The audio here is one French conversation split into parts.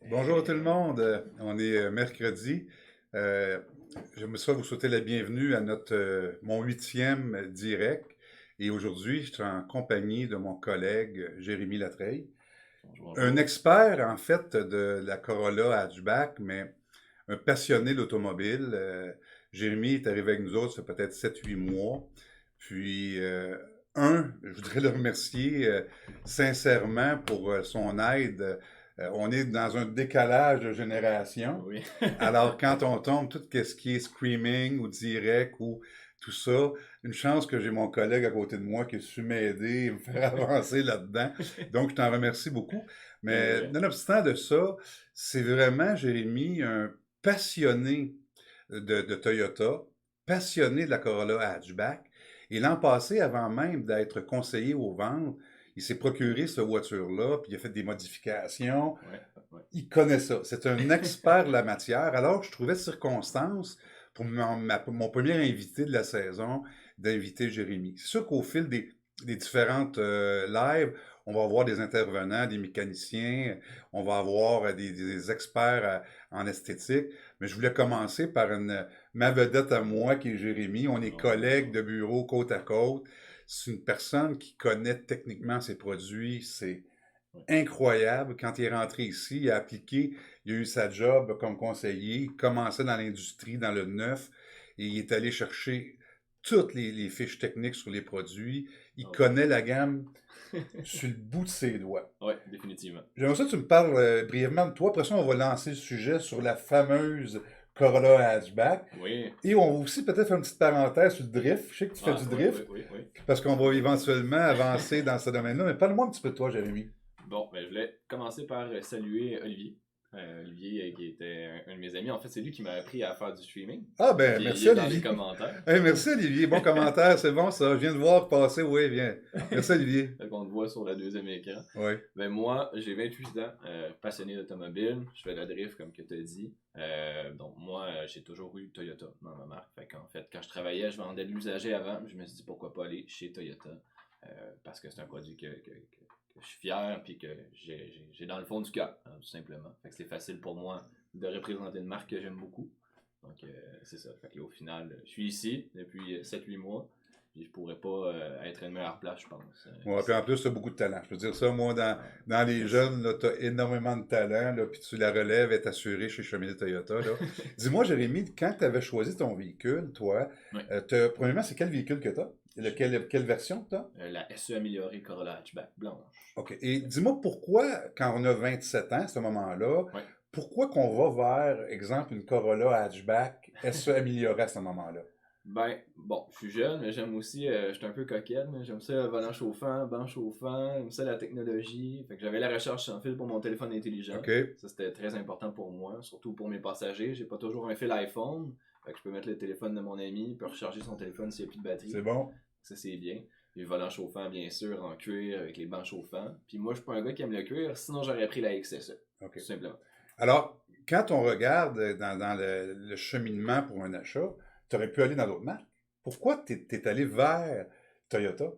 Bonjour tout le monde, on est mercredi. Euh, J'aimerais vous souhaiter la bienvenue à mon 8e direct. Et aujourd'hui, je suis en compagnie de mon collègue Jérémy Latreille, Bonjour, un bonjour. expert en fait de la Corolla hatchback, mais un passionné d'automobile. Jérémy est arrivé avec nous autres, ça fait peut-être 7-8 mois. Puis, je voudrais le remercier sincèrement pour son aide. On est dans un décalage de génération. Oui. Alors, quand on tombe, tout ce qui est screaming ou direct ou tout ça, une chance que j'ai mon collègue à côté de moi qui a su m'aider et me faire avancer là-dedans. Donc, je t'en remercie beaucoup. C'est Mais vrai. nonobstant de ça, c'est vraiment, Jérémy, un passionné de Toyota, passionné de la Corolla hatchback. Et l'an passé, avant même d'être conseiller aux ventes, il s'est procuré cette voiture-là, puis il a fait des modifications. Ouais, ouais. Il connaît ça. C'est un expert de la matière. Alors, je trouvais circonstance pour mon premier invité de la saison d'inviter Jérémy. C'est sûr qu'au fil des différentes lives, on va avoir des intervenants, des mécaniciens, on va avoir des experts en esthétique. Mais je voulais commencer par ma vedette à moi, qui est Jérémy. On est Non, collègues non. de bureau côte à côte. C'est une personne qui connaît techniquement ses produits. C'est Ouais. incroyable. Quand il est rentré ici, il a appliqué, il a eu sa job comme conseiller, il commençait dans l'industrie, dans le neuf, et il est allé chercher toutes les fiches techniques sur les produits. Il Ah oui. connaît la gamme sur le bout de ses doigts. Ouais, définitivement. J'aimerais ça que tu me parles brièvement de toi. Après ça, on va lancer le sujet sur la fameuse Corolla hatchback. Oui. Et on va aussi peut-être faire une petite parenthèse sur le drift. Je sais que tu fais Ah, du oui, oui, drift, oui, oui. parce qu'on va éventuellement avancer dans ce domaine-là. Mais parle-moi un petit peu de toi, Jérémy. Bon, ben, je voulais commencer par saluer Olivier. Olivier, qui était un de mes amis. En fait, c'est lui qui m'a appris à faire du streaming. Ah Donc, ben, il merci est dans les Olivier. commentaires. Hey, merci Olivier, bon commentaire, c'est bon ça. Je viens de voir passer, oui, bien. Merci Olivier. Fait qu'on te voit sur le deuxième écran. Oui. Ben moi, j'ai 28 ans, passionné d'automobile, je fais de la drift comme que tu as dit. Donc moi, j'ai toujours eu Toyota dans ma marque. Fait qu'en fait, quand je travaillais, je vendais de l'usager avant. Je me suis dit pourquoi pas aller chez Toyota. Parce que c'est un produit que je suis fier puis que j'ai dans le fond du cœur, hein, tout simplement. Fait que c'est facile pour moi de représenter une marque que j'aime beaucoup. Donc c'est ça. Fait que là, au final, je suis ici depuis 7-8 mois. Puis je pourrais pas être à une meilleure place, je pense. Ouais, puis Ici. en plus, tu as beaucoup de talent. Je peux dire ça, moi, Ah, dans les merci. jeunes, tu as énormément de talent, là, puis tu la relève est assurée chez Cheminée Toyota. Là. Dis-moi, Jérémy, quand tu avais choisi ton véhicule, toi, Ouais. premièrement, c'est quel véhicule que tu as? Quelle version que tu as? La SE améliorée Corolla Hatchback blanche. OK. Et dis-moi pourquoi, quand on a 27 ans, à ce moment-là, Ouais. pourquoi qu'on va vers, exemple, une Corolla hatchback SE améliorée à ce moment-là? Ben, bon, je suis jeune, mais j'aime aussi, je suis un peu coquette, mais j'aime ça, volant chauffant, banc chauffant, j'aime ça la technologie. Fait que j'avais la recherche sans fil pour mon téléphone intelligent. OK. Ça, c'était très important pour moi, surtout pour mes passagers. J'ai pas toujours un fil iPhone. Fait que je peux mettre le téléphone de mon ami, il peut recharger son téléphone s'il n'y a plus de batterie. C'est bon. Ça, c'est bien. Puis le volant chauffant, bien sûr, en cuir, avec les bancs chauffants. Puis moi, je suis pas un gars qui aime le cuir, sinon j'aurais pris la XSE, OK. tout simplement. Alors, quand on regarde dans le cheminement pour un achat, tu aurais pu aller dans d'autres marques. Pourquoi tu es allé vers Toyota?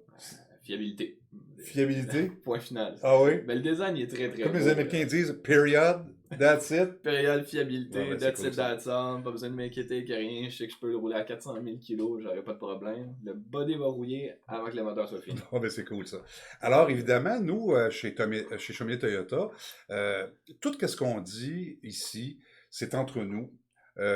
Fiabilité. Fiabilité? Point final. Ah oui? Mais le design il est très très Comme beau. les Américains disent, period, that's it. Période Ouais, fiabilité, ouais, c'est that's cool it, ça. that's all. Pas besoin de m'inquiéter que rien. Je sais que je peux le rouler à 400 000 kilos, j'aurai pas de problème. Le body va rouiller avant que le moteur soit fini. Oh, ben c'est cool ça. Alors, évidemment, nous, chez Chaumier Toyota, tout ce qu'on dit ici, c'est entre nous.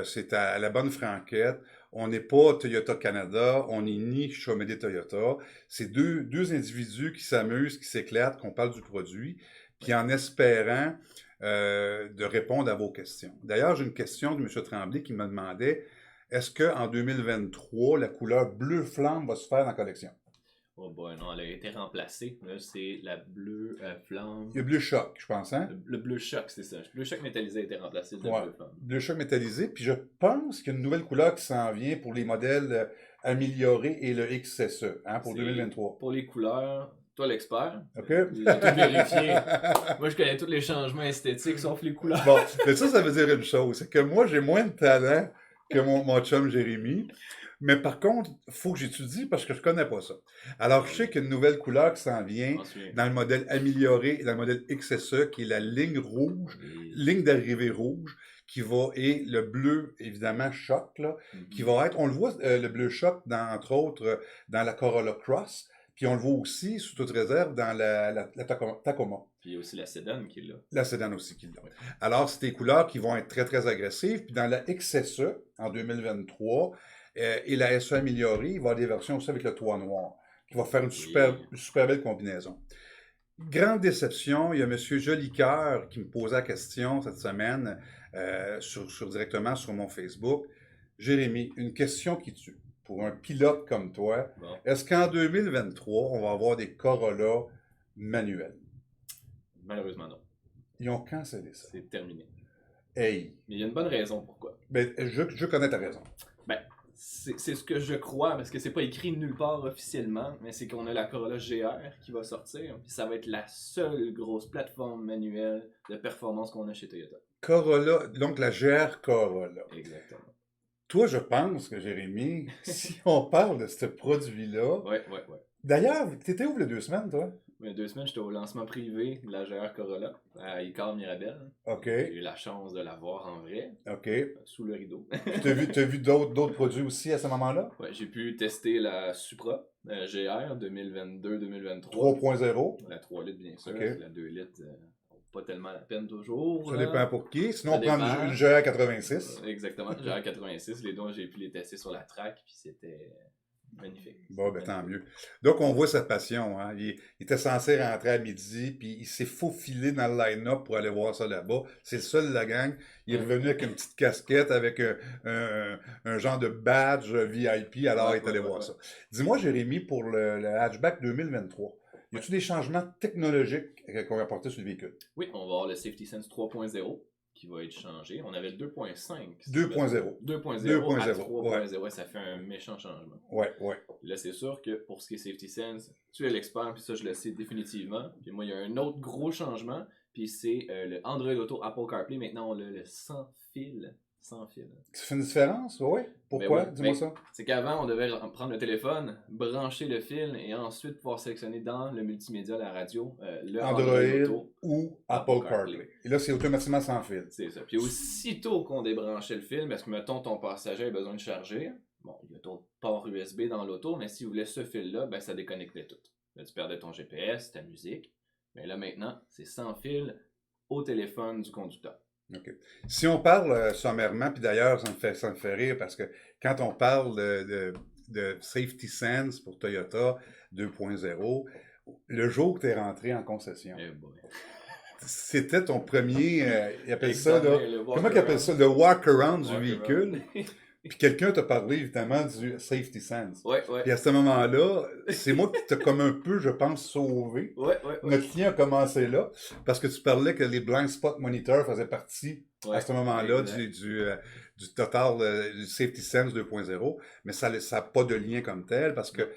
C'est à la bonne franquette. On n'est pas Toyota Canada, on n'est ni Chaumier Toyota. C'est deux individus qui s'amusent, qui s'éclatent, qu'on parle du produit, puis en espérant de répondre à vos questions. D'ailleurs, j'ai une question de M. Tremblay qui me demandait est-ce qu'en 2023, la couleur bleu flamme va se faire dans la collection? Oh boy, non, elle a été remplacée. Là, c'est la bleue flamme. Il y a bleu choc, je pense, hein? Le bleu choc, c'est ça. Le bleu choc métallisé a été remplacé de Ouais. bleu flamme. Bleu choc métallisé. Puis je pense qu'il y a une nouvelle couleur qui s'en vient pour les modèles améliorés et le XSE, hein, pour C'est 2023. pour les couleurs, toi l'expert. OK? J'ai tout vérifié. Moi, je connais tous les changements esthétiques sauf les couleurs. Bon, mais ça veut dire une chose, c'est que moi, j'ai moins de talent que mon chum Jérémy. Mais par contre, il faut que j'étudie parce que je connais pas ça. Alors, je sais qu'il y a une nouvelle couleur qui s'en vient On se souvient. dans le modèle amélioré et dans le modèle XSE, qui est la ligne rouge, Oui. ligne d'arrivée rouge, qui va, et le bleu, évidemment, choc, là, qui va être, on le voit, le bleu choc, entre autres, dans la Corolla Cross, puis on le voit aussi, sous toute réserve, dans la Tacoma. Puis il y a aussi la Sedan qui est là. La Sedan aussi qui l'a. Ouais. Alors, c'est des couleurs qui vont être très, très agressives. Puis dans la XSE, en 2023, et la SE améliorée, il va y avoir des versions aussi avec le toit noir, qui va faire une super belle combinaison. Grande déception, il y a M. Jolicoeur qui me posait la question cette semaine directement sur mon Facebook. Jérémy, une question qui tue. Pour un pilote comme toi, Bon. est-ce qu'en 2023, on va avoir des Corolla manuels? Malheureusement, non. Ils ont cancellé ça. C'est terminé. Hey! Mais il y a une bonne raison pourquoi. Ben, je connais ta raison. Ben, c'est ce que je crois, parce que c'est pas écrit nulle part officiellement, mais c'est qu'on a la Corolla GR qui va sortir, puis ça va être la seule grosse plateforme manuelle de performance qu'on a chez Toyota. Corolla, donc la GR Corolla. Exactement. Toi, je pense que, Jérémy, si on parle de ce produit-là... Ouais. D'ailleurs, t'étais où les 2 semaines, toi? Il y a 2 semaines, j'étais au lancement privé de la GR Corolla à Icare Mirabel. OK, J'ai eu la chance de la voir en vrai, OK. sous le rideau. T'as vu d'autres produits aussi à ce moment-là? Ouais, j'ai pu tester la Supra GR 2022-2023. 3.0. La 3 litres, bien sûr. Ok. La 2 litres, pas tellement la peine toujours. Ça là. dépend pour qui. Sinon, Ça on prend dépend. une GR 86. Exactement, GR 86. Les deux, j'ai pu les tester sur la track, puis c'était magnifique. Bon, ben tant mieux. Donc, on voit sa passion. Hein. Il était censé rentrer à midi, puis il s'est faufilé dans le line-up pour aller voir ça là-bas. C'est le seul de la gang. Il est revenu avec une petite casquette, avec un genre de badge VIP, alors il est allé voir ça. Dis-moi, Jérémy, pour le hatchback 2023, y a-t-il des changements technologiques qu'on va apporter sur le véhicule? Oui, on va avoir le Safety Sense 3.0 qui va être changé. On avait le 2.5. 2.0. 2.0 à 3.0, ouais. Ça fait un méchant changement. Ouais. Là, c'est sûr que pour ce qui est Safety Sense, tu es l'expert, puis ça, je le sais définitivement. Puis moi, il y a un autre gros changement, puis c'est le Android Auto Apple CarPlay. Maintenant, on a le sans fil. Sans fil. Ça fait une différence? Oui. Pourquoi? Ben Dis-moi ça. C'est qu'avant, on devait prendre le téléphone, brancher le fil et ensuite pouvoir sélectionner dans le multimédia, la radio, le Android Auto ou Apple CarPlay. Et là, c'est automatiquement sans fil. C'est ça. Puis aussitôt qu'on débranchait le fil, parce que mettons ton passager a besoin de charger, bon, il y a d'autres ports USB dans l'auto, mais s'il voulait ce fil-là, ben ça déconnectait tout. Là, tu perdais ton GPS, ta musique. Mais là maintenant, c'est sans fil au téléphone du conducteur. OK. Si on parle sommairement, puis d'ailleurs, ça me fait rire parce que quand on parle de Safety Sense pour Toyota 2.0, le jour que tu es rentré en concession, c'était ton premier, il appelle ça, là, comment il appelle ça, le walk-around du véhicule. Puis quelqu'un t'a parlé évidemment du Safety Sense. Ouais. Puis à ce moment-là, c'est moi qui t'ai comme un peu, je pense, sauvé. Ouais. Notre client a commencé là, parce que tu parlais que les blind spot monitors faisaient partie à ce moment-là du total du Safety Sense 2.0, mais ça n'a pas de lien comme tel, parce que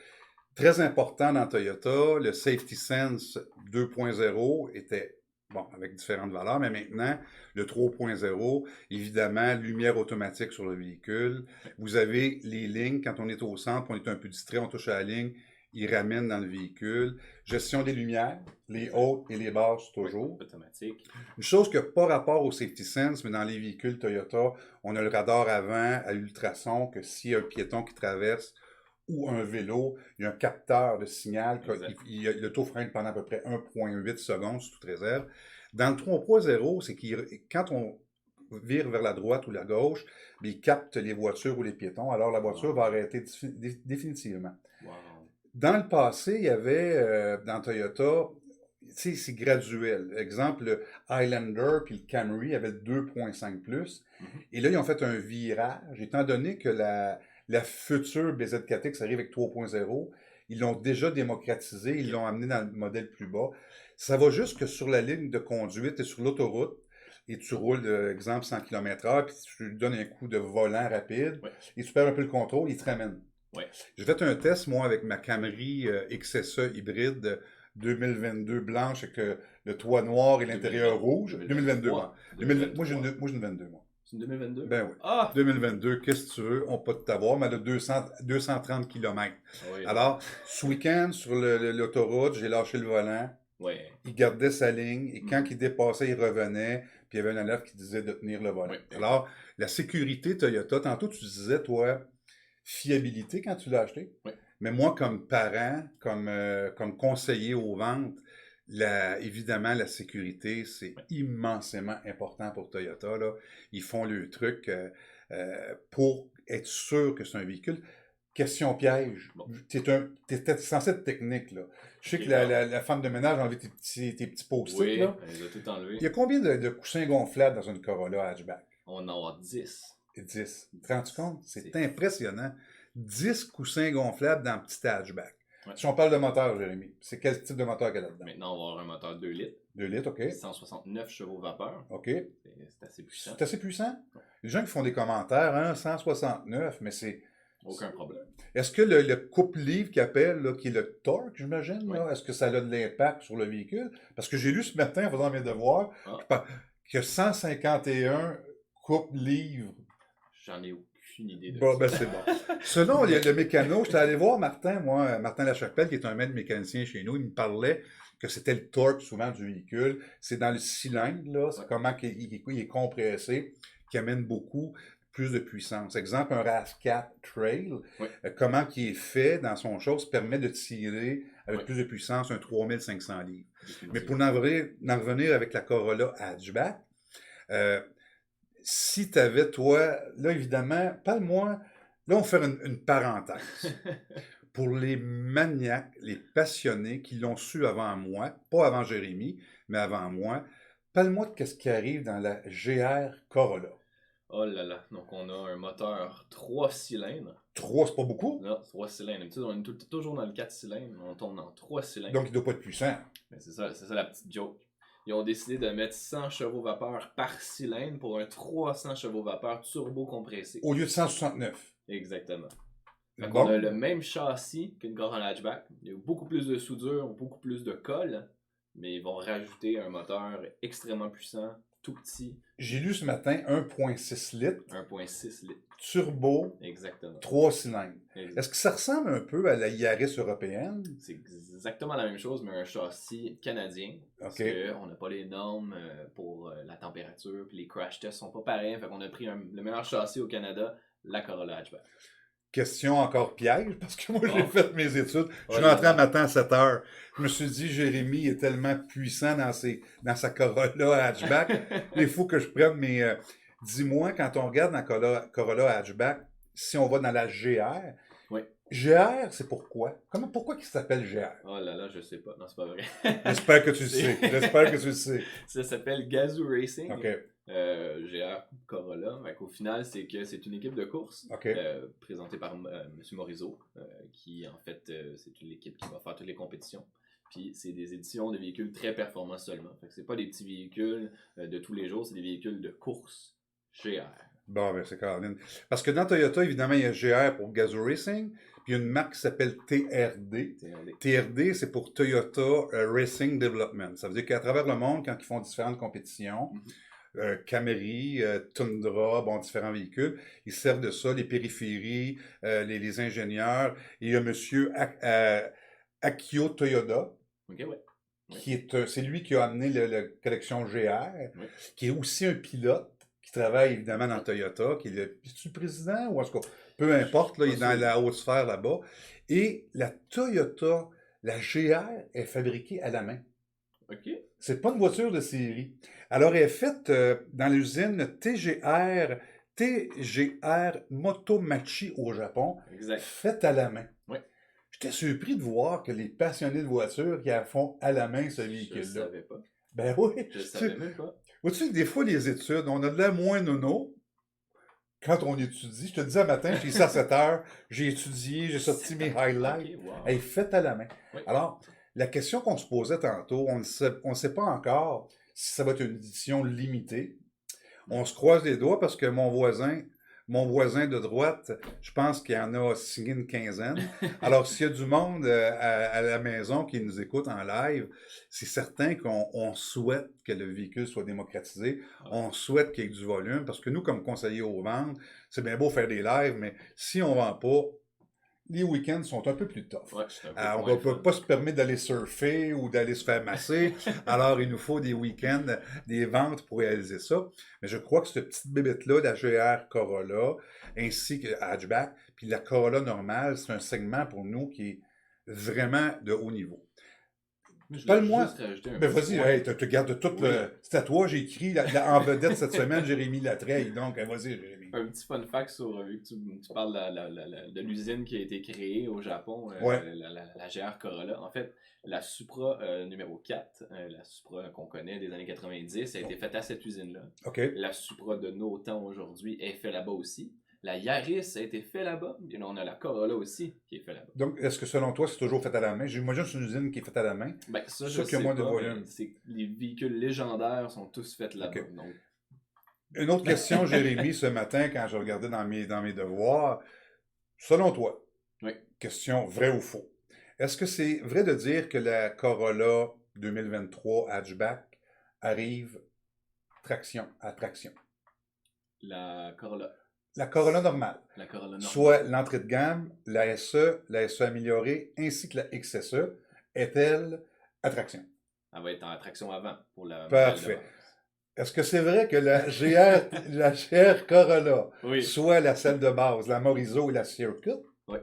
très important dans Toyota, le Safety Sense 2.0 était bon, avec différentes valeurs, mais maintenant, le 3.0, évidemment, lumière automatique sur le véhicule. Vous avez les lignes, quand on est au centre, on est un peu distrait, on touche à la ligne, il ramène dans le véhicule. Gestion des lumières, les hautes et les basses toujours. Automatique. Une chose qui n'a pas rapport au Safety Sense, mais dans les véhicules Toyota, on a le radar avant à ultrasons, que s'il y a un piéton qui traverse, ou un vélo, il y a un capteur de signal. Le taux freine pendant à peu près 1,8 secondes sous toute réserve. Dans le 3.0, c'est que quand on vire vers la droite ou la gauche, il capte les voitures ou les piétons. Alors la voiture va arrêter définitivement. Wow. Dans le passé, il y avait dans Toyota, c'est graduel. Exemple, le Highlander puis le Camry avaient le 2.5+. Et là, ils ont fait un virage. Étant donné que la future BZ4X arrive avec 3.0. Ils l'ont déjà démocratisé, ils l'ont amené dans le modèle plus bas. Ça va juste que sur la ligne de conduite et sur l'autoroute, et tu roules, exemple, 100 km/h, puis tu lui donnes un coup de volant rapide, et tu perds un peu le contrôle, il te ramène. J'ai fait un test, moi, avec ma Camry XSE hybride 2022 blanche, avec le toit noir et l'intérieur rouge. 2022, moi. Moi, j'ai une 22, moi. C'est une 2022? Ben oui. Ah! 2022, qu'est-ce que tu veux? On peut t'avoir, mais elle a 230 km. Oui. Alors, ce week-end, sur l'autoroute, j'ai lâché le volant. Ouais. Il gardait sa ligne et quand Mhm. il dépassait, il revenait. Puis il y avait une alerte qui disait de tenir le volant. Oui. Alors, la sécurité Toyota, tantôt tu disais, toi, fiabilité quand tu l'as acheté. Oui. Mais moi, comme parent, comme conseiller aux ventes, évidemment, la sécurité, c'est immensément important pour Toyota, là. Ils font le truc pour être sûr que c'est un véhicule. Question piège. Bon. T'étais censé être technique, là. Je sais Ok, que bon. la femme de ménage a enlevé tes petits post-it, Oui, là. elle les a tout enlevés. Il y a combien de coussins gonflables dans une Corolla hatchback? On en a 10. 10. Tu te rends compte? C'est C'est- impressionnant. 10 coussins gonflables dans un petit hatchback. Ouais. Si on parle de moteur, Jérémy, c'est quel type de moteur qu'il y a là-dedans? Maintenant, on va avoir un moteur 2 litres, 2 litres, OK. 169 chevaux vapeur. OK. C'est assez puissant. C'est assez puissant. Les gens qui font des commentaires, hein, 169, mais c'est... Aucun problème. Est-ce que le couple-livre qu'il appelle, là, qui est le torque, j'imagine, Oui. là, est-ce que ça a de l'impact sur le véhicule? Parce que j'ai lu ce matin, en faisant mes devoirs, que 151 couple-livres. J'en ai aucune idée de Bon, ça. ben c'est bon. Selon le mécano, j'étais allé voir Martin, moi, Martin Lachapelle, qui est un maître mécanicien chez nous, il me parlait que c'était le torque souvent du véhicule. C'est dans le cylindre, là, c'est comment il est compressé, qui amène beaucoup plus de puissance. Exemple, un RAV4 Trail, comment il est fait dans son chose permet de tirer avec plus de puissance un 3500 livres. Mais pour en revenir avec la Corolla hatchback, si tu avais, toi, là, évidemment, parle-moi, là, on fait une parenthèse. Pour les maniaques, les passionnés qui l'ont su avant moi, pas avant Jérémy, mais avant moi, parle-moi de ce qui arrive dans la GR Corolla. Oh là là, donc on a un moteur 3 cylindres. 3, c'est pas beaucoup? Non, 3 cylindres. D'habitude, on est toujours dans le 4 cylindres, on tombe dans 3 cylindres. Donc, il doit pas être puissant. Mais c'est ça la petite joke. Ils ont décidé de mettre 100 chevaux vapeur par cylindre pour un 300 chevaux vapeur turbo compressé. Au lieu de 169. Exactement. Donc Bon. on a le même châssis qu'une Corolla hatchback. Il y a beaucoup plus de soudure, beaucoup plus de colle, mais ils vont rajouter un moteur extrêmement puissant, tout petit. J'ai lu ce matin 1.6 litres. 1.6 litres. Turbo. Exactement. 3 cylindres. Exactement. Est-ce que ça ressemble un peu à la Yaris européenne? C'est exactement la même chose, mais un châssis canadien. Parce qu'on n'a pas les normes pour la température, puis les crash tests sont pas pareils. Fait qu'on a pris le meilleur châssis au Canada, la Corolla hatchback. Question encore piège, parce que moi, j'ai fait mes études. Je suis Ouais, rentré un matin à 7 heures. Je me suis dit, Jérémy est tellement puissant dans sa Corolla hatchback. Il faut que je prenne mes... dis-moi, quand on regarde dans la Corolla hatchback, si on va dans la GR, GR, c'est pourquoi? Pourquoi il s'appelle GR? Oh là là, je sais pas. Non, c'est pas vrai. J'espère que tu le sais. J'espère que tu le sais. Ça s'appelle Gazoo Racing. OK. GR Corolla. Au final, c'est que c'est une équipe de course présentée par M. Morizot, qui en fait, c'est une équipe qui va faire toutes les compétitions. Puis c'est des éditions de véhicules très performants seulement. Fait que c'est pas des petits véhicules de tous les jours, c'est des véhicules de course GR. Bon, ben c'est Caroline. Parce que dans Toyota, évidemment, il y a GR pour Gazoo Racing, puis il y a une marque qui s'appelle TRD. TRD, c'est pour Toyota Racing Development. Ça veut dire qu'à travers le monde, quand ils font différentes compétitions, Camry, Tundra, différents véhicules, ils servent de ça, les périphéries, les ingénieurs. Et il y a M. Akio Toyoda, c'est lui qui a amené la collection GR, qui est aussi un pilote, qui travaille évidemment dans Toyota, qui est le président, ou en tout cas, peu importe, là, il est dans la haute sphère là-bas. Et la Toyota, la GR, est fabriquée à la main. OK. C'est pas une voiture de série. Alors, elle est faite dans l'usine TGR Motomachi au Japon, faite à la main. Oui. J'étais surpris de voir que les passionnés de voitures qui font à la main ce véhicule-là. Je savais pas. Ben oui. Je savais même pas. Vois-tu, des fois, les études, on a de l'air moins nono quand on étudie. Je te disais un matin, j'ai ici à 7 heures, j'ai étudié, j'ai sorti mes highlights. Okay, wow. Elle est faite à la main. Oui. Alors, la question qu'on se posait tantôt, on ne sait pas encore si ça va être une édition limitée. On se croise les doigts parce que mon voisin Mon voisin de droite, je pense qu'il en a signé une quinzaine. Alors, s'il y a du monde à la maison qui nous écoute en live, c'est certain qu'on souhaite que le véhicule soit démocratisé. Ouais. On souhaite qu'il y ait du volume parce que nous, comme conseillers aux ventes, c'est bien beau faire des lives, mais si on ne vend pas, les week-ends sont un peu plus tough. Ouais, c'est un peu On moins ne peut fun. pas se permettre d'aller surfer ou d'aller se faire masser. Alors, il nous faut des week-ends, des ventes pour réaliser ça. Mais je crois que cette petite bébête-là, la GR Corolla, ainsi que la hatchback, puis la Corolla normale, c'est un segment pour nous qui est vraiment de haut niveau. Je voulais Parle-moi. juste rajouter un Ben petit vas-y, point. hey, tu gardes tout Oui. le. C'est à toi, j'ai écrit en vedette cette semaine, Jérémy Latreille. Donc, vas-y, Jérémy. Un petit fun fact sur, vu que tu parles de l'usine qui a été créée au Japon, Ouais. la GR Corolla. En fait, la Supra numéro 4, la Supra qu'on connaît des années 90, a été faite à cette usine-là. OK. La Supra de nos temps aujourd'hui est faite là-bas aussi. La Yaris a été faite là-bas. Et là, on a la Corolla aussi qui est faite là-bas. Donc, est-ce que selon toi, c'est toujours fait à la main? J'imagine que c'est une usine qui est faite à la main. Ben, ça, C'est je sûr qu'il y a sais moins de pas, volume. mais c'est les véhicules légendaires sont tous faits là-bas. Ok. Donc, Une autre question, Jérémy, ce matin, quand je regardais dans mes devoirs. Selon toi, oui. question vrai ou faux? Est-ce que c'est vrai de dire que la Corolla 2023 hatchback arrive à traction? La Corolla. La Corolla normale. La Corolla normale. Soit l'entrée de gamme, la SE améliorée, ainsi que la XSE, est-elle à traction? Elle va être en traction avant pour la Parfait. modèle de base. Est-ce que c'est vrai que la GR Corolla, Oui. soit la celle de base, la Morizo et la Circuit, Oui,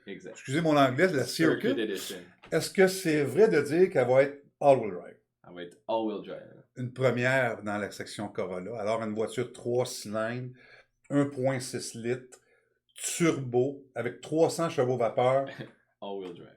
exact. excusez mon anglais, la Circuit, Edition. est-ce que c'est vrai de dire qu'elle va être all-wheel drive? Elle va être all-wheel drive. Une première dans la section Corolla. Alors, une voiture 3 cylindres, 1,6 litres, turbo, avec 300 chevaux vapeur, All-wheel drive.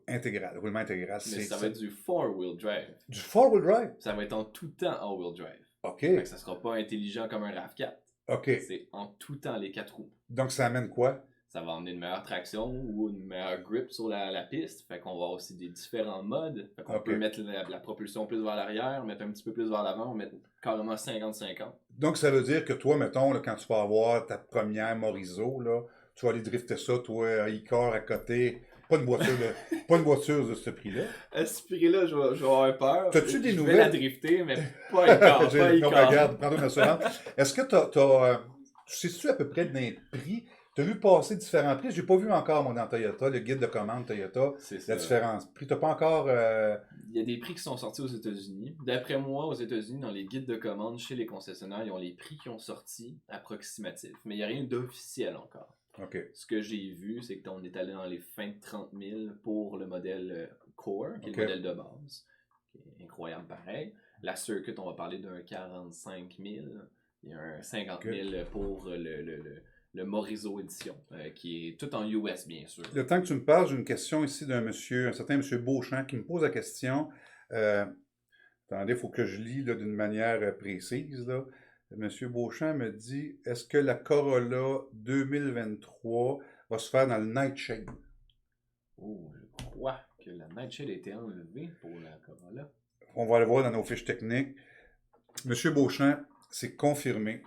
intégral, roulement intégral. Mais ça va être du four-wheel drive. Du four-wheel drive? Ça va être en tout temps all-wheel drive. OK. Fait que ça sera pas intelligent comme un RAV4. OK. C'est en tout temps les 4 roues. Donc, ça amène quoi? Ça va amener une meilleure traction ou une meilleure grip sur la piste. Fait qu'on va avoir aussi des différents modes. Fait qu'on Ok. peut mettre la propulsion plus vers l'arrière, mettre un petit peu plus vers l'avant, mettre carrément 50-50. Donc, ça veut dire que toi, mettons, là, quand tu vas avoir ta première Morizo, là, tu vas aller drifter ça, toi, à Icor à côté. Pas une voiture de ce prix-là. À ce prix-là, je vais avoir peur. T'as-tu des Je nouvelles? vais la drifter, mais pas Icor. Non, Pas Icor. regarde, prends-toi une assurance. Est-ce que tu sais-tu à peu près des prix? Tu as vu passer différents prix? Je n'ai pas vu encore, moi, dans Toyota, le guide de commande Toyota, C'est la ça. différence. Prix, tu n'as pas encore... Il y a des prix qui sont sortis aux États-Unis. D'après moi, aux États-Unis, dans les guides de commande chez les concessionnaires, ils ont les prix qui ont sorti approximatifs. Mais il n'y a rien d'officiel encore. OK. Ce que j'ai vu, c'est qu'on est allé dans les fins de 30 000 pour le modèle Core, qui est Ok. le modèle de base. Qui est incroyable pareil. La Circuit, on va parler d'un 45 000. Il y a un 50 000 pour le Morizo Edition, qui est tout en US, bien sûr. Le temps que tu me parles, j'ai une question ici un certain monsieur Beauchamp, qui me pose la question. Attendez, il faut que je lis là, d'une manière précise. Là. Monsieur Beauchamp me dit, est-ce que la Corolla 2023 va se faire dans le Nightshade? Oh, je crois que la Nightshade a été enlevée pour la Corolla. On va le voir dans nos fiches techniques. Monsieur Beauchamp, c'est confirmé.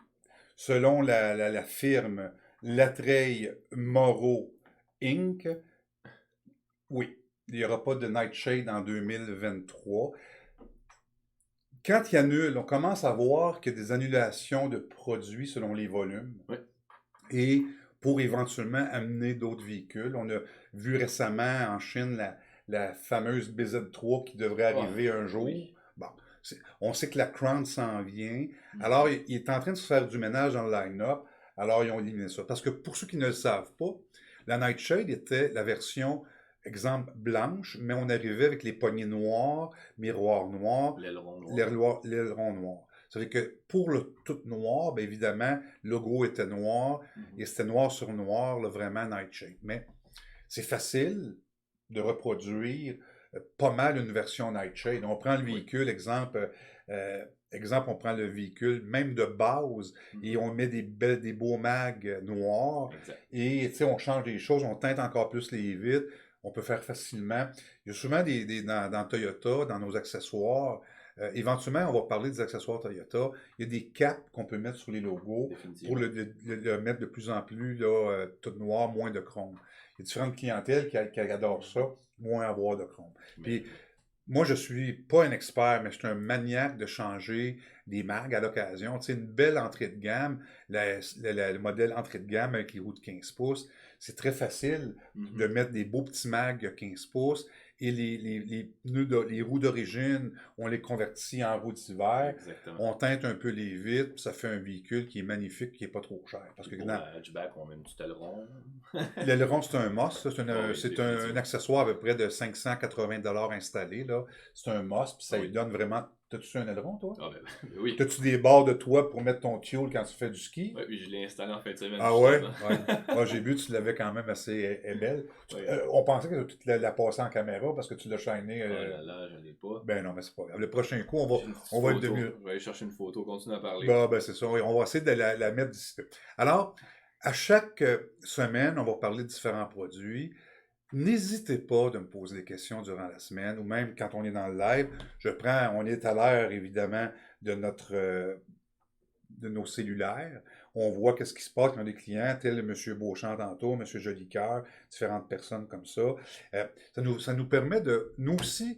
Selon la firme Latreille Moreau Inc., oui, il n'y aura pas de Nightshade en 2023. Quand il annule, on commence à voir qu'il y a des annulations de produits selon les volumes. Oui. Et pour éventuellement amener d'autres véhicules. On a vu récemment en Chine la fameuse BZ3 qui devrait arriver un jour. Oui. Bon, on sait que la Crown s'en vient. Alors, il est en train de se faire du ménage dans le line-up. Alors, ils ont éliminé ça. Parce que pour ceux qui ne le savent pas, la Nightshade était la version, exemple, blanche, mais on arrivait avec les poignées noires, miroirs noirs, L'aileron noir. l'aileron noir. Ça veut dire que pour le tout noir, bien évidemment, le logo était noir, et c'était noir sur noir, là, vraiment Nightshade. Mais c'est facile de reproduire pas mal une version Nightshade. On prend le véhicule, exemple, on prend le véhicule même de base et on met des beaux mags noirs. Exact. Et on change les choses, on teinte encore plus les vitres. On peut faire facilement. Il y a souvent dans Toyota, dans nos accessoires, éventuellement, on va parler des accessoires Toyota. Il y a des capes qu'on peut mettre sur les logos pour Définitivement. le mettre de plus en plus là, tout noir, moins de chrome. Il y a différentes clientèles qui adorent ça, moins avoir de chrome. Puis, J'imagine. moi, je suis pas un expert, mais je suis un maniaque de changer des marques à l'occasion. Tu sais, une belle entrée de gamme, le modèle entrée de gamme avec les roues de 15 pouces, c'est très facile de Mhm. mettre des beaux petits mags 15 pouces et les pneus, les roues d'origine, on les convertit en roues d'hiver, Exactement. on teinte un peu les vitres, puis ça fait un véhicule qui est magnifique, qui est pas trop cher. Parce Puis que pour le hatchback, on met un petit aileron. l'aileron, c'est un must. Ça. Ah oui, C'est un définitivement. accessoire à peu près de 580 $ installé. Là. C'est un must, puis Ah ça lui oui. donne vraiment. T'as-tu un aileron, toi? Ah ben, ben oui. T'as-tu des barres de toit pour mettre ton tuile quand tu fais du ski? Ouais, puis je l'ai installé en fin de semaine, Ah ouais? justement. Ouais. Ah, j'ai vu, tu l'avais quand même assez belle. Oui. On pensait que tu la passais en caméra parce que tu l'as shiné. Oh là là, je l'ai pas. Ben non, mais c'est pas grave. Le prochain coup, J'ai une petite on va être photo. devenu. Je vais aller chercher une photo, continue à parler. Bah, ben c'est ça. On va essayer de la mettre d'ici peu. Alors, à chaque semaine, on va parler de différents produits. N'hésitez pas de me poser des questions durant la semaine ou même quand on est dans le live. On est à l'heure évidemment de de nos cellulaires. On voit qu'est-ce qui se passe quand des clients, tel M. Beauchamp tantôt, M. Jolicoeur, différentes personnes comme ça. Ça nous permet de, nous aussi,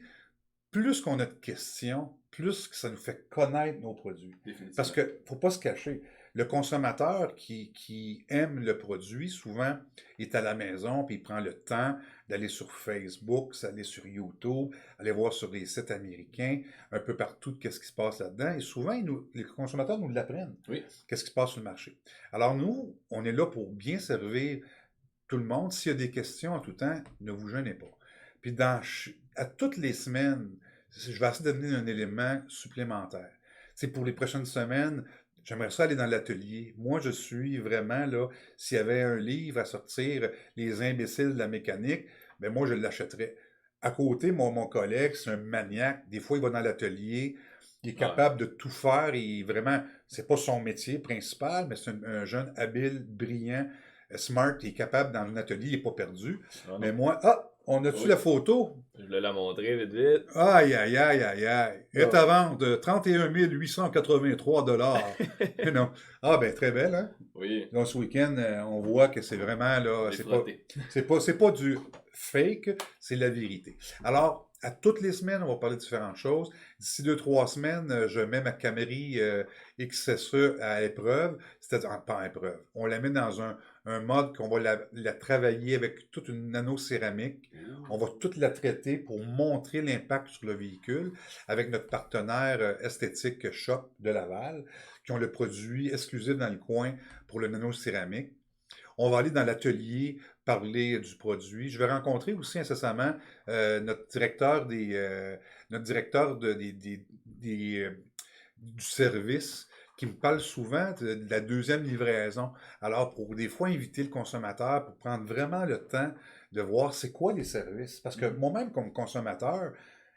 plus qu'on a de questions, plus que ça nous fait connaître nos produits. Parce Définitivement. que, faut pas se cacher, le consommateur qui aime le produit, souvent, est à la maison, puis il prend le temps d'aller sur Facebook, d'aller sur YouTube, aller voir sur les sites américains, un peu partout, qu'est-ce qui se passe là-dedans. Et souvent, les consommateurs nous l'apprennent, Oui. qu'est-ce qui se passe sur le marché. Alors nous, on est là pour bien servir tout le monde. S'il y a des questions en tout temps, ne vous gênez pas. Puis à toutes les semaines, je vais essayer de donner un élément supplémentaire. C'est pour les prochaines semaines, j'aimerais ça aller dans l'atelier. Moi, je suis vraiment là, s'il y avait un livre à sortir, Les imbéciles de la mécanique, ben moi, je l'achèterais. À côté, mon collègue, c'est un maniaque. Des fois, il va dans l'atelier, il est Ah, capable de tout faire. Et vraiment, c'est pas son métier principal, mais c'est un jeune habile, brillant, smart, il est capable dans un atelier, il n'est pas perdu. ah Mais non. moi, on a-tu Oui. la photo? Je voulais la montrer vite vite. Aïe, aïe, aïe, aïe, aïe. Est Ah. à vendre 31 883 $. Non. Ah, ben, très belle, hein? Oui. Donc, ce week-end, on voit que c'est vraiment, Je là, l'ai frotté. c'est pas du fake, c'est la vérité. Alors, à toutes les semaines, on va parler de différentes choses. D'ici 2, 3 semaines, je mets ma Camry XSE à épreuve, c'est-à-dire, pas à épreuve. On la met dans un mode qu'on va la travailler avec toute une nano-céramique. On va toute la traiter pour montrer l'impact sur le véhicule avec notre partenaire esthétique Shop de Laval, qui ont le produit exclusif dans le coin pour le nano-céramique. On va aller dans l'atelier parler du produit. Je vais rencontrer aussi incessamment notre directeur notre directeur du service qui me parle souvent de la deuxième livraison. Alors, pour des fois inviter le consommateur pour prendre vraiment le temps de voir c'est quoi les services. Parce que moi-même, comme consommateur,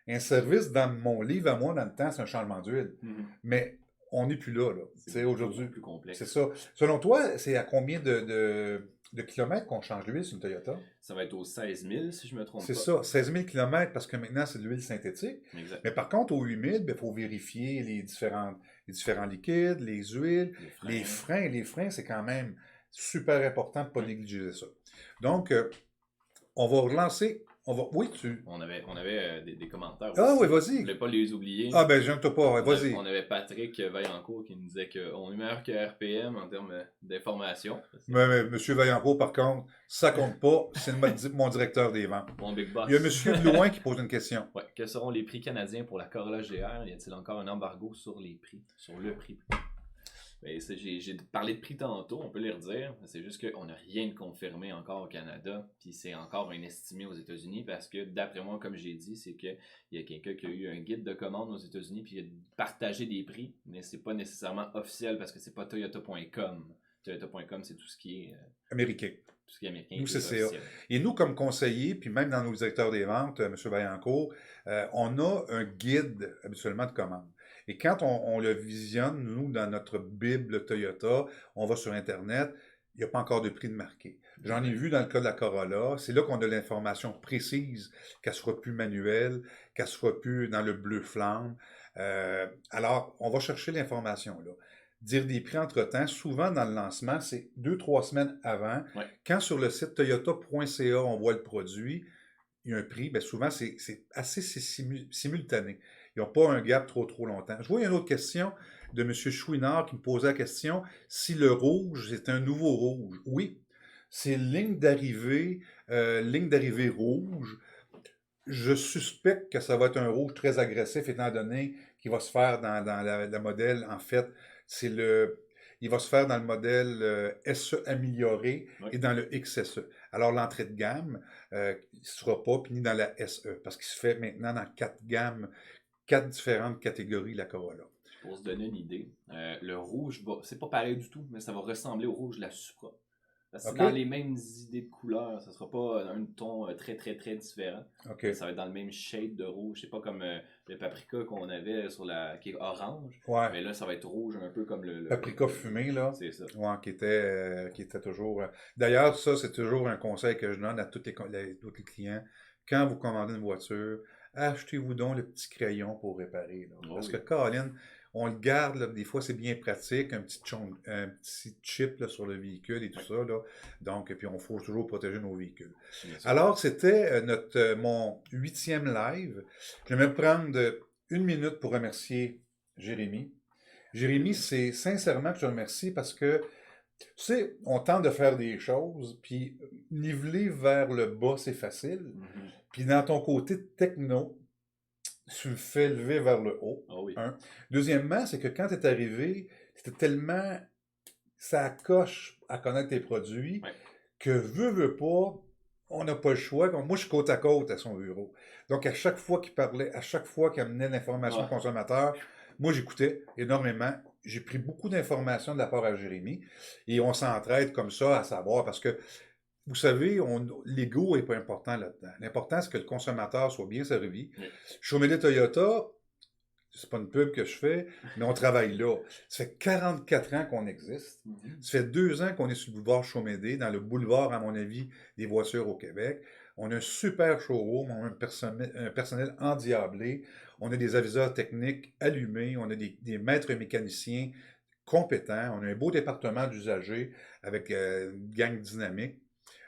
un service dans mon livre à moi, dans le temps, c'est un changement d'huile. Mhm. Mais on n'est plus là, là. C'est Tu sais, beaucoup aujourd'hui, plus c'est complexe. ça. Selon toi, c'est à combien de kilomètres qu'on change l'huile sur une Toyota? Ça va être aux 16 000 si je me trompe C'est pas. ça, 16 000 kilomètres parce que maintenant, c'est de l'huile synthétique. Exact. Mais par contre, au humide, il faut vérifier les différents liquides, les huiles, Les freins. les freins, c'est quand même super important de ne pas Hum. négliger ça. Donc, on va relancer. Oui, On avait des commentaires Ah oui, aussi. Je vas-y. voulais pas les oublier. Ah ben, je ne pas. Ouais, vas-y. On avait Patrick Vaillancourt qui nous disait qu'on est meilleur que RPM en termes d'information. Mais Monsieur Vaillancourt, par contre, ça compte pas. C'est mon directeur des ventes. Mon big boss. Il y a Monsieur Blouin qui pose une question. Ouais. Quels seront les prix canadiens pour la Corolla GR? Y a-t-il encore un embargo sur les prix? Sur le prix? Ben, j'ai parlé de prix tantôt, on peut les redire. C'est juste qu'on n'a rien de confirmé encore au Canada. Puis c'est encore un estimé aux États-Unis parce que, d'après moi, comme j'ai dit, c'est qu'il y a quelqu'un qui a eu un guide de commande aux États-Unis puis il a partagé des prix, mais c'est pas nécessairement officiel parce que c'est pas Toyota.com. Toyota.com, c'est tout ce qui est Américain. tout ce qui est américain. Nous, Qui est c'est CA. officiel. Et nous, comme conseillers, puis même dans nos directeurs des ventes, M. Vaillancourt, on a un guide habituellement de commande. Et quand on le visionne, nous, dans notre Bible Toyota, on va sur Internet, il n'y a pas encore de prix de marqué. J'en ai vu dans le cas de la Corolla. C'est là qu'on a l'information précise, qu'elle soit plus manuelle, qu'elle soit plus dans le bleu flamme. Alors, on va chercher l'information là. Dire des prix entre-temps, souvent dans le lancement, c'est 2, 3 semaines avant. Ouais. Quand sur le site toyota.ca, on voit le produit, il y a un prix, bien souvent, c'est assez simultané. Ils n'ont pas un gap trop longtemps. Je vois, il y a une autre question de M. Chouinard qui me posait la question si le rouge, c'est un nouveau rouge. Oui, c'est ligne d'arrivée rouge. Je suspecte que ça va être un rouge très agressif, étant donné qu'il va se faire dans la modèle, en fait, il va se faire dans le modèle SE amélioré Ouais. et dans le XSE. Alors, l'entrée de gamme, il ne sera pas, puis ni dans la SE, parce qu'il se fait maintenant dans 4 gammes, 4 différentes catégories, la Corolla. Pour se donner une idée, le rouge, c'est pas pareil du tout, mais ça va ressembler au rouge de la Supra. Parce que c'est OK? dans les mêmes idées de couleurs, ça sera pas un ton très très très différent. OK. Ça va être dans le même shade de rouge. C'est pas comme le paprika qu'on avait qui est orange. Ouais. Mais là, ça va être rouge un peu comme le Paprika fumé, là. C'est ça. Ouais, qui était toujours. D'ailleurs, ça, c'est toujours un conseil que je donne à tous les clients. Quand vous commandez une voiture, achetez-vous donc le petit crayon pour réparer. Là. Oh Parce que, oui. Colin, on le garde, là, des fois, c'est bien pratique, un petit chip là, sur le véhicule et tout ça. Là. Donc, puis, on faut toujours protéger nos véhicules. Bien sûr. Alors, c'était mon 8e live. Je vais me prendre 1 minute pour remercier Jérémy. Jérémy, c'est sincèrement que je te remercie parce que, tu sais, on tente de faire des choses, puis niveler vers le bas, c'est facile. Mhm. Puis dans ton côté techno, tu me fais lever vers le haut. Oh oui. Un. Deuxièmement, c'est que quand tu es arrivé, c'était tellement ça coche à connaître tes produits Ouais. que veut pas, on n'a pas le choix. Moi, je suis côte à côte à son bureau. Donc, à chaque fois qu'il parlait, à chaque fois qu'il amenait l'information au Ah. consommateur, moi, j'écoutais énormément. J'ai pris beaucoup d'informations de la part à Jérémy et on s'entraide comme ça à savoir parce que, vous savez, l'ego n'est pas important là-dedans. L'important, c'est que le consommateur soit bien servi. Oui. Chaumelet Toyota, c'est pas une pub que je fais, mais on travaille là. Ça fait 44 ans qu'on existe. Mhm. Ça fait 2 ans qu'on est sur le boulevard Chaumédé, dans le boulevard, à mon avis, des voitures au Québec. On a un super showroom, on a un personnel endiablé, on a des aviseurs techniques allumés, on a des maîtres mécaniciens compétents, on a un beau département d'usagers avec une gang dynamique.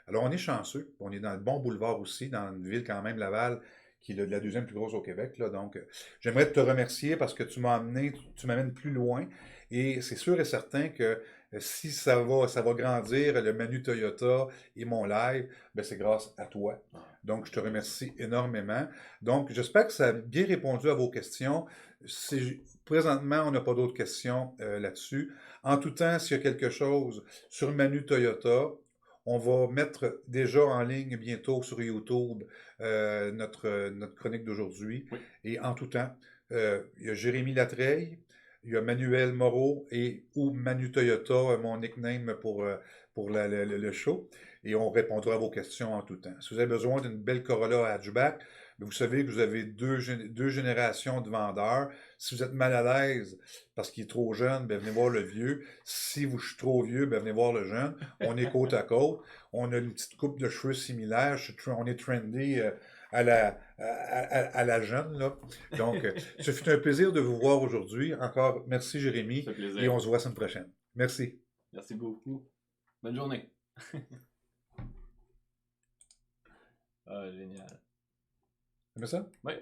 Alors, on est chanceux. On est dans le bon boulevard aussi, dans une ville quand même, Laval, qui est la deuxième plus grosse au Québec. Là. Donc, j'aimerais te remercier parce que tu m'as amené, tu m'amènes plus loin. Et c'est sûr et certain que si ça va grandir, le Manu Toyota et mon live, ben c'est grâce à toi. Donc, je te remercie énormément. Donc, j'espère que ça a bien répondu à vos questions. Présentement, on n'a pas d'autres questions là-dessus. En tout temps, s'il y a quelque chose sur Manu Toyota, on va mettre déjà en ligne bientôt sur YouTube notre chronique d'aujourd'hui. Oui. Et en tout temps, il y a Jérémy Latreille, il y a Manuel Moreau ou Manu Toyota, mon nickname pour le show. Et on répondra à vos questions en tout temps. Si vous avez besoin d'une belle Corolla hatchback, vous savez que vous avez deux générations de vendeurs. Si vous êtes mal à l'aise parce qu'il est trop jeune, ben venez voir le vieux. Si je suis trop vieux, ben venez voir le jeune. On est côte à côte. On a une petite coupe de cheveux similaire. On est trendy à la jeune. Là. Donc, ce fut un plaisir de vous voir aujourd'hui. Encore, merci Jérémy. Ça fait plaisir. Et on se voit la semaine prochaine. Merci. Merci beaucoup. Bonne journée. Ah, génial. Tu aimais ça? Oui.